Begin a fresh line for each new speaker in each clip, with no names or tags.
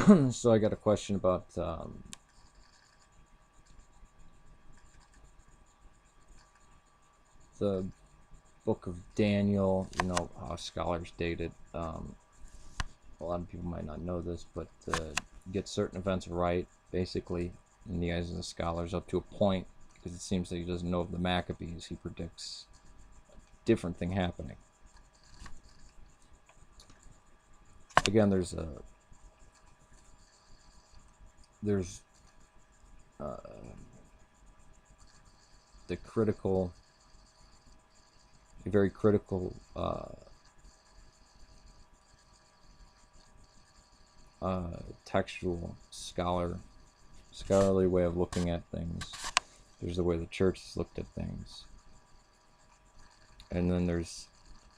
So I got a question about the book of Daniel. You know how scholars date it. A lot of people might not know this, but get certain events right, basically, in the eyes of the scholars, up to a point, because it seems that he doesn't know of the Maccabees. He predicts a different thing happening. Again, there's uh, the critical, a very critical textual scholarly way of looking at things. There's the way the church has looked at things, and then there's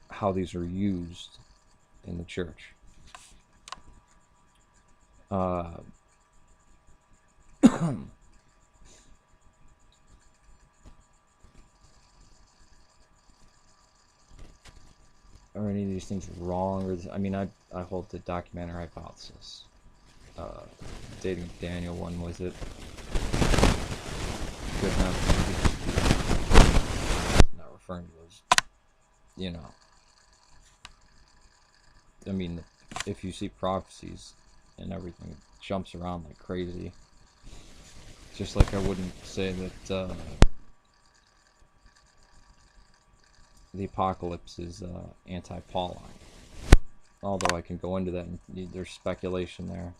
how these are used in the church. Are any of these things wrong? Or I mean, I hold the documentary hypothesis. Dating Daniel one, was it good enough? Not referring to those, you know. I mean, if you see prophecies and everything, it jumps around like crazy. Just like I wouldn't say that the apocalypse is anti-Pauline. Although I can go into that, and there's speculation there.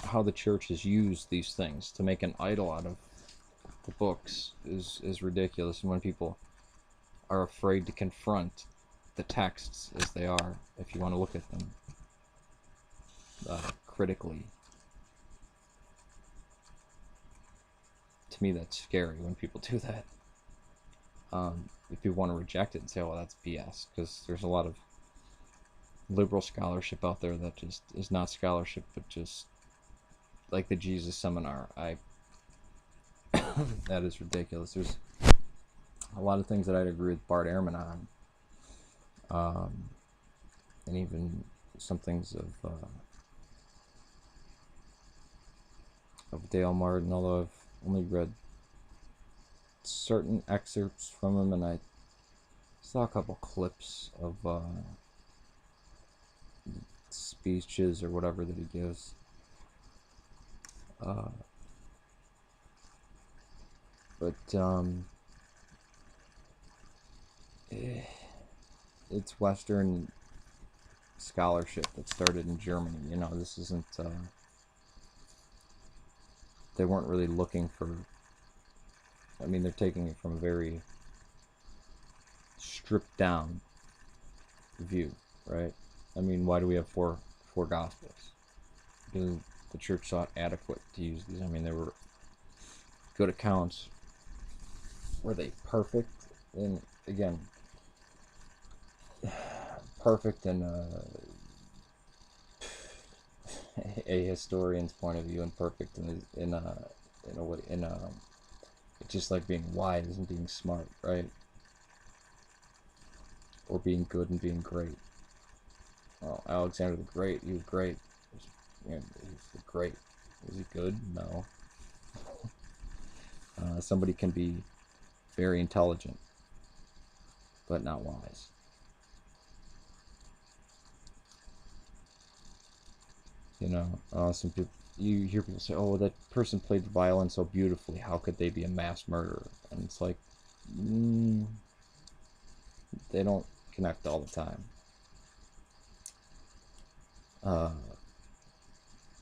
How the church has used these things to make an idol out of the books is ridiculous. And when people are afraid to confront the texts as they are, if you want to look at them critically, to me that's scary when people do that. If people want to reject it and say, well, that's BS, because there's a lot of liberal scholarship out there that just is not scholarship, but just like the Jesus Seminar. That is ridiculous. There's a lot of things that I'd agree with Bart Ehrman on, and even some things of Dale Martin, although I've only read certain excerpts from him, and I saw a couple clips of speeches or whatever that he gives. It's Western scholarship that started in Germany. You know, this isn't. They weren't really looking for. I mean, they're taking it from a very stripped down view, right? I mean, why do we have four gospels? Because the church thought adequate to use these. I mean, they were good accounts. Were they perfect? And again, perfect in a historian's point of view, and perfect in a way it's just like being wise and being smart, right? Or being good and being great. Well, Alexander the Great, he was great. He's great. Was he good? No. Somebody can be very intelligent, but not wise. You know, some people, you hear people say, "Oh, that person played the violin so beautifully. How could they be a mass murderer?" And it's like, they don't connect all the time.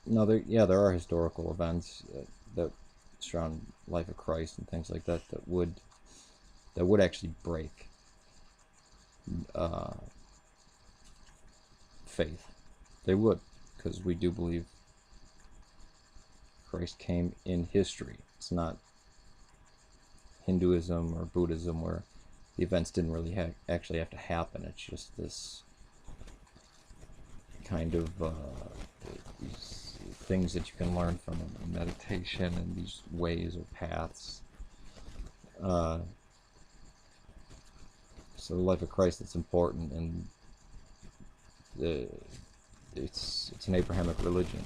No, there are historical events that surround life of Christ and things like that that would actually break faith. They would, because we do believe Christ came in history. It's not Hinduism or Buddhism where the events didn't really actually have to happen. It's just this kind of these things that you can learn from meditation and these ways or paths. So the life of Christ, it's important, and it's an Abrahamic religion.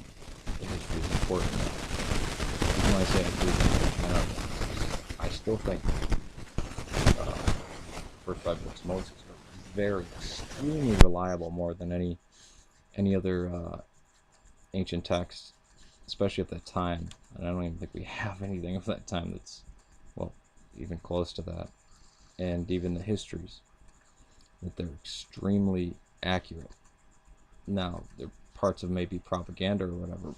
The history is important. Even when I say I believe in Christianity, I still think first 5 books of Moses are very extremely reliable, more than any other ancient text, especially at that time. And I don't even think we have anything of that time that's, well, even close to that. And even the histories, that they're extremely accurate. Now, they're parts of maybe propaganda or whatever,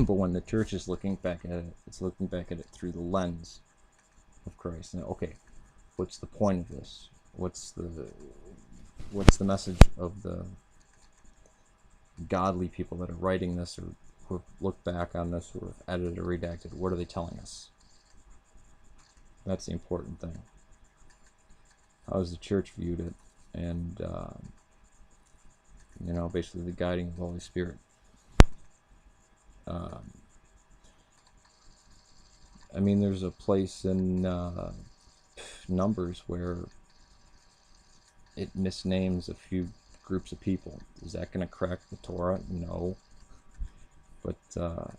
but when the church is looking back at it, it's looking back at it through the lens of Christ. And okay, what's the point of this? What's the message of the godly people that are writing this, or who have looked back on this, who have edited or redacted? What are they telling us? That's the important thing. How has the church viewed it? And basically the guiding of the Holy Spirit. I mean, there's a place in Numbers where it misnames a few groups of people. Is that going to crack the Torah? No. But so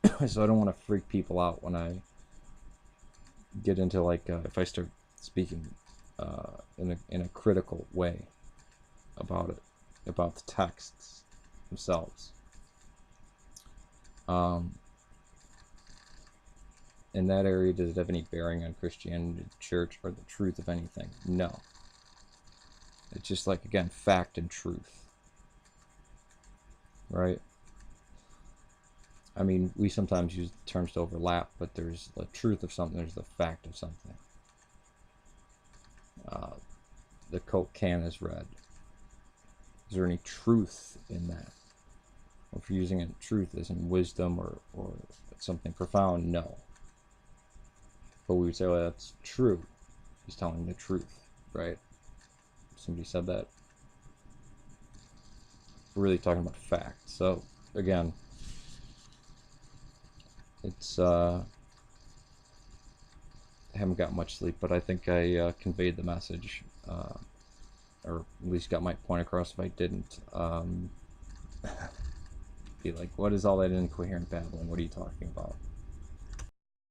I don't want to freak people out when I get into, like, if I start speaking in a critical way about it, about the texts themselves. In that area, does it have any bearing on Christianity, the church, or the truth of anything? No. It's just like, again, fact and truth. Right? I mean, we sometimes use terms to overlap, but there's the truth of something, there's the fact of something. The Coke can is red. Is there any truth in that? If you're using it, truth as in wisdom or something profound, no. But we would say, well, that's true. He's telling the truth, right? Somebody said that. We're really talking about fact. So, again, it's, I haven't got much sleep, but I think I conveyed the message, or at least got my point across. If I didn't, be like, what is all that incoherent babbling? What are you talking about?